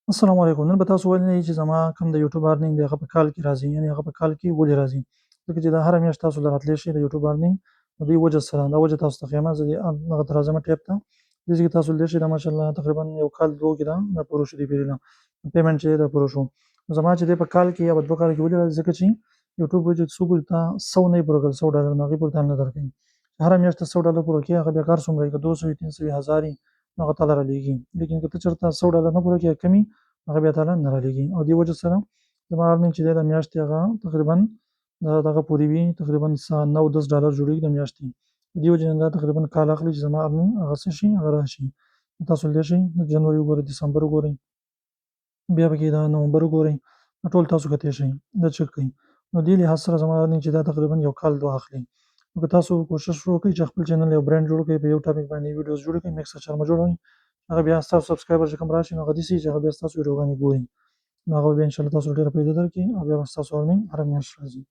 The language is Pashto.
السلام علیکم. نن به تاسو ویلی چې زما کوم د یوټیوب ارنینګ دی هغه په کال کې راځي، یعنې هغه په کال کې ولې راځي؟ ځکه چې دا هره میاشت تاسو له راتلی شي د یوټیوب ارنینګ د دې وجه سره دا وجه تاسو ته ښیمه. زه دې دغه ته راځمه ټیپ ته، دې ځای کې تاسو لیدلی شئ دا ماشاءالله تقریبا یو کال دوه کې دا پوره شو دې پیرډ نه پیمنټ چې دی دا پوره شو. زما چې دی په کال کې یا په 2 کال کې ولې راځي؟ ځکه چې یوټیوب وایي چې څو پورې تا 100 نه وي پوره کړل $100 نو هغې پورې تا نه درکوي. هره میاشت ته $100 پوره کړې هغه بیا کار څومره وي که 200 وي 300 وي 1000 وي نو هغه تاله رالېږي. لیکن که ته چېرته $100 نه پوره کړې یا کم وي هغه بیا تاله نه رالېږي. او دې وجه سره زما ارنینګ چې دی د میاشتې هغه تقریبا د دغه پورې وي، تقریبا $9-10 جوړېږي د میاشتې. د دې وجې نه دا تقریبا کال اخلي چې زما ارنینګ هغه څه شي هغه راشي. تاسو لیدلی شئ د جنوري وګورئ، دسمبر وګورئ، بیا پکې دا نومبر وګورئ، ټول تاسو کتلی شئ دا چک کوي. نو دې لحاظ سره زما ارنینګ چې دا تقریبا یو کال دوه اخلي. نو که تاسو کوشش وکړئ چې خپل چینل یو برانډ جوړ کړئ، په یو ټاپک باندې ویډیوز جوړې کړئ، میکس اچار مه جوړوئ، هغه بیا ستاسو سبسکرایبر چې کوم راشي نو هغه داسې وي چې هغه بیا ستاسو ویډیوګانې ګوري، نو هغه بیا انشاءالله تاسو ډېره فایده درکړي او بیا به ستاسو ارنینګ هره میاشت راځي.